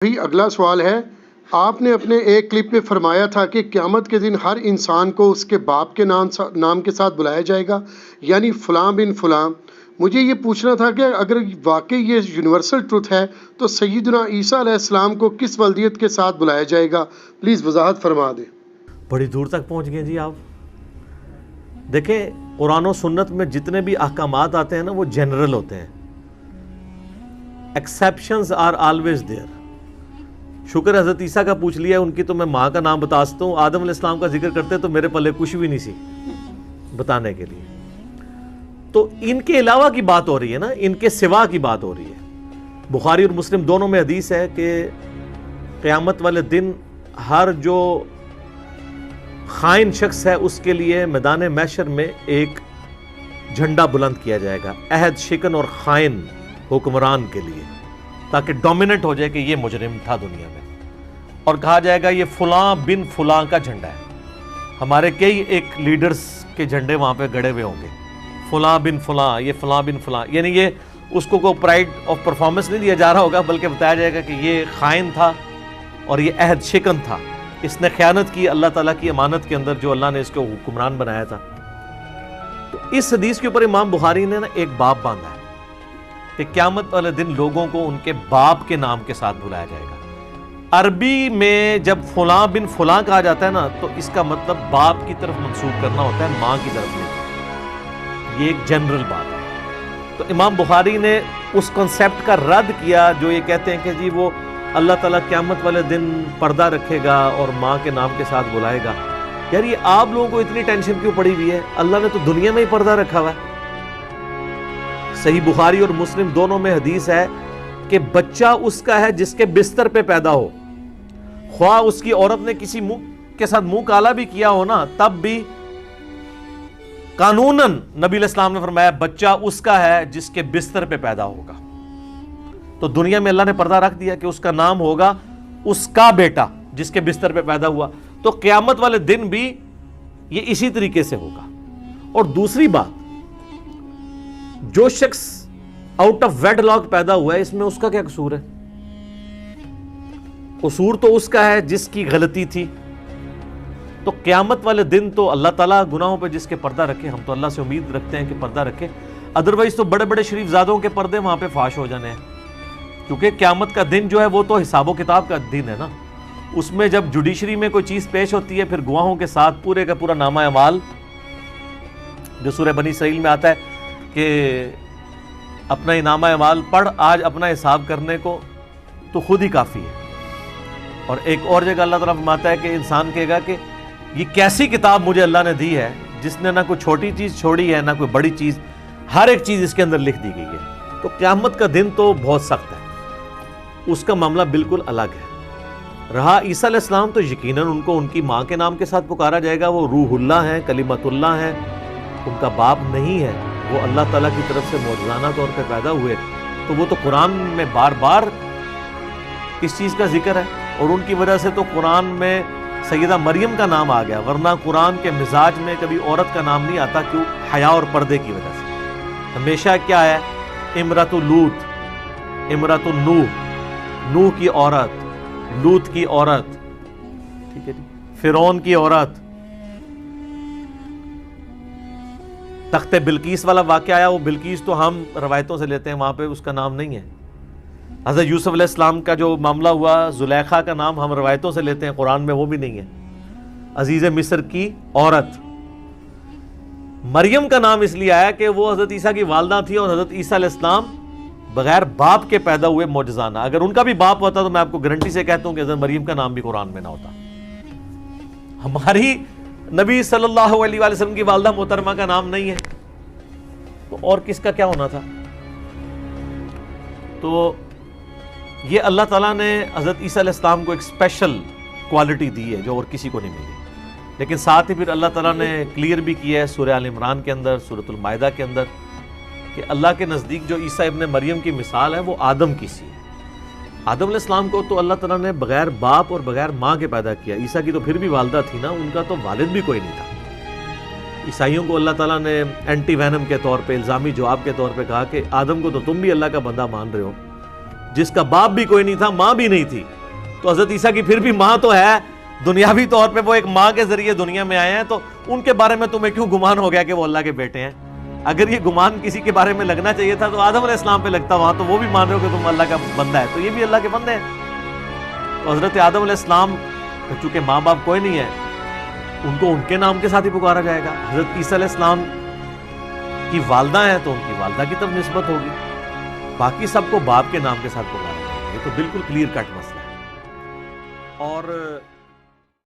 بھی اگلا سوال ہے، آپ نے اپنے ایک کلپ میں فرمایا تھا کہ قیامت کے دن ہر انسان کو اس کے باپ کے نام کے ساتھ بلایا جائے گا، یعنی فلاں بن فلاں۔ مجھے یہ پوچھنا تھا کہ اگر واقعی یہ یونیورسل ٹروتھ ہے تو سیدنا عیسیٰ علیہ السلام کو کس ولدیت کے ساتھ بلایا جائے گا؟ پلیز وضاحت فرما دیں۔ بڑی دور تک پہنچ گئے جی آپ۔ دیکھیں، قرآن و سنت میں جتنے بھی احکامات آتے ہیں نا وہ جنرل ہوتے ہیں، ایکسیپشنز آر آلویز دیئر۔ شکر حضرت عیسیٰ کا پوچھ لیا، ان کی تو میں ماں کا نام بتا سکتا ہوں، آدم علیہ السلام کا ذکر کرتے تو میرے پلے کچھ بھی نہیں سی بتانے کے لیے۔ تو ان کے علاوہ کی بات ہو رہی ہے نا، ان کے سوا کی بات ہو رہی ہے۔ بخاری اور مسلم دونوں میں حدیث ہے کہ قیامت والے دن ہر جو خائن شخص ہے اس کے لیے میدان محشر میں ایک جھنڈا بلند کیا جائے گا، عہد شکن اور خائن حکمران کے لیے، تاکہ ڈومیننٹ ہو جائے کہ یہ مجرم تھا دنیا میں، اور کہا جائے گا یہ فلاں بن فلاں کا جھنڈا ہے۔ ہمارے کئی ایک لیڈرز کے جھنڈے وہاں پہ گڑے ہوئے ہوں گے، فلاں بن فلاں، یہ فلاں بن فلاں، یعنی یہ اس کو کوئی پرائیڈ آف پرفارمنس نہیں دیا جا رہا ہوگا، بلکہ بتایا جائے گا کہ یہ خائن تھا اور یہ عہد شکن تھا، اس نے خیانت کی اللہ تعالیٰ کی امانت کے اندر جو اللہ نے اس کو حکمران بنایا تھا۔ تو اس حدیث کے اوپر امام بخاری نے نا ایک باب باندھا ہے کہ قیامت والے دن لوگوں کو ان کے باپ کے نام کے ساتھ بلایا جائے گا۔ عربی میں جب فلاں بن فلاں کہا جاتا ہے نا تو اس کا مطلب باپ کی طرف منسوب کرنا ہوتا ہے، ماں کی طرف نہیں۔ یہ ایک جنرل بات ہے۔ تو امام بخاری نے اس کنسیپٹ کا رد کیا جو یہ کہتے ہیں کہ جی وہ اللہ تعالیٰ قیامت والے دن پردہ رکھے گا اور ماں کے نام کے ساتھ بلائے گا۔ یار یہ آپ لوگوں کو اتنی ٹینشن کیوں پڑی ہوئی ہے؟ اللہ نے تو دنیا میں ہی پردہ رکھا ہوا ہے۔ صحیح بخاری اور مسلم دونوں میں حدیث ہے کہ بچہ اس کا ہے جس کے بستر پہ پیدا ہو، خواہ اس کی عورت نے کسی کے ساتھ منہ کالا بھی کیا ہو نا، تب بھی قانوناً نبی علیہ السلام نے فرمایا بچہ اس کا ہے جس کے بستر پہ پیدا ہوگا۔ تو دنیا میں اللہ نے پردہ رکھ دیا کہ اس کا نام ہوگا اس کا بیٹا جس کے بستر پہ پیدا ہوا، تو قیامت والے دن بھی یہ اسی طریقے سے ہوگا۔ اور دوسری بات، جو شخص آؤٹ آف ویڈ لاک پیدا ہوا ہے اس میں اس کا کیا قصور ہے؟ قصور تو اس کا ہے جس کی غلطی تھی۔ تو قیامت والے دن تو اللہ تعالیٰ گناہوں پہ جس کے پردہ رکھے، ہم تو اللہ سے امید رکھتے ہیں کہ پردہ رکھے، ادروائز تو بڑے بڑے شریف زادوں کے پردے وہاں پہ فاش ہو جانے ہیں، کیونکہ قیامت کا دن جو ہے وہ تو حساب و کتاب کا دن ہے نا۔ اس میں جب جوڈیشری میں کوئی چیز پیش ہوتی ہے، پھر گواہوں کے ساتھ پورے کا پورا نامہ اعمال جو سورہ بنی اسرائیل میں آتا ہے کہ اپنا ہی نامہ اعمال پڑھ آج اپنا حساب کرنے کو، تو خود ہی کافی ہے۔ اور ایک اور جگہ اللہ تعالیٰ فرماتا ہے کہ انسان کہے گا کہ یہ کیسی کتاب مجھے اللہ نے دی ہے جس نے نہ کوئی چھوٹی چیز چھوڑی ہے نہ کوئی بڑی چیز، ہر ایک چیز اس کے اندر لکھ دی گئی ہے۔ تو قیامت کا دن تو بہت سخت ہے، اس کا معاملہ بالکل الگ ہے۔ رہا عیسیٰ علیہ السلام تو یقیناً ان کو ان کی ماں کے نام کے ساتھ پکارا جائے گا، وہ روح اللہ ہیں، کلمت اللہ ہیں، ان کا باپ نہیں ہے، وہ اللہ تعالیٰ کی طرف سے معجزانہ طور پہ پیدا ہوئے۔ تو وہ تو قرآن میں بار بار اس چیز کا ذکر ہے، اور ان کی وجہ سے تو قرآن میں سیدہ مریم کا نام آ گیا، ورنہ قرآن کے مزاج میں کبھی عورت کا نام نہیں آتا، کیوں؟ حیا اور پردے کی وجہ سے ہمیشہ کیا ہے؟ امرۃ لوط، امرۃ نوح، نوح کی عورت، لوط کی عورت، ٹھیک ہے جی، فرعون کی عورت۔ تخت بلقیس والا واقعہ آیا، وہ بلقیس تو ہم روایتوں سے لیتے ہیں، وہاں پہ اس کا نام نہیں ہے۔ حضرت یوسف علیہ السلام کا جو معاملہ ہوا، زلیخا کا نام ہم روایتوں سے لیتے ہیں، قرآن میں وہ بھی نہیں ہے۔ عزیز مصر کی عورت۔ مریم کا نام اس لیے آیا کہ وہ حضرت عیسیٰ کی والدہ تھی، اور حضرت عیسیٰ علیہ السلام بغیر باپ کے پیدا ہوئے معجزانہ۔ اگر ان کا بھی باپ ہوتا تو میں آپ کو گارنٹی سے کہتا ہوں کہ حضرت مریم کا نام بھی قرآن میں نہ ہوتا۔ ہماری نبی صلی اللہ علیہ وآلہ وسلم کی والدہ محترمہ کا نام نہیں ہے، تو اور کس کا کیا ہونا تھا؟ تو یہ اللہ تعالیٰ نے حضرت عیسیٰ علیہ السلام کو ایک اسپیشل کوالٹی دی ہے جو اور کسی کو نہیں ملی۔ لیکن ساتھ ہی پھر اللہ تعالیٰ نے کلیئر بھی کیا ہے سورہ آل عمران کے اندر، سورۃ المائدہ کے اندر، کہ اللہ کے نزدیک جو عیسیٰ ابن مریم کی مثال ہے وہ آدم کی سی ہے۔ آدم علیہ السلام کو تو اللہ تعالیٰ نے بغیر باپ اور بغیر ماں کے پیدا کیا۔ عیسیٰ کی تو پھر بھی والدہ تھی نا، ان کا تو والد بھی کوئی نہیں تھا۔ عیسائیوں کو اللہ تعالیٰ نے اینٹی وینم کے طور پہ، الزامی جواب کے طور پہ کہا کہ آدم کو تو تم بھی اللہ کا بندہ مان رہے ہو، جس کا باپ بھی کوئی نہیں تھا، ماں بھی نہیں تھی، تو حضرت عیسیٰ کی پھر بھی ماں تو ہے، دنیاوی طور پہ وہ ایک ماں کے ذریعے دنیا میں آئے ہیں، تو ان کے بارے میں تمہیں کیوں گمان ہو گیا کہ وہ اللہ کے بیٹے ہیں؟ اگر یہ گمان کسی کے بارے میں لگنا چاہیے تھا تو آدم علیہ السلام پہ لگتا، وہاں تو وہ بھی مان رہے ہو کہ تم اللہ کا بندہ ہے، تو یہ بھی اللہ کے بندے ہیں۔ تو حضرت آدم علیہ السلام چونکہ ماں باپ کوئی نہیں ہے، ان کو ان کے نام کے ساتھ ہی پکارا جائے گا۔ حضرت عیسیٰ علیہ السلام کی والدہ ہیں تو ان کی والدہ کی طرف نسبت ہوگی، باقی سب کو باپ کے نام کے ساتھ پکارا جائے گا۔ یہ تو بالکل کلیئر کٹ مسئلہ ہے۔ اور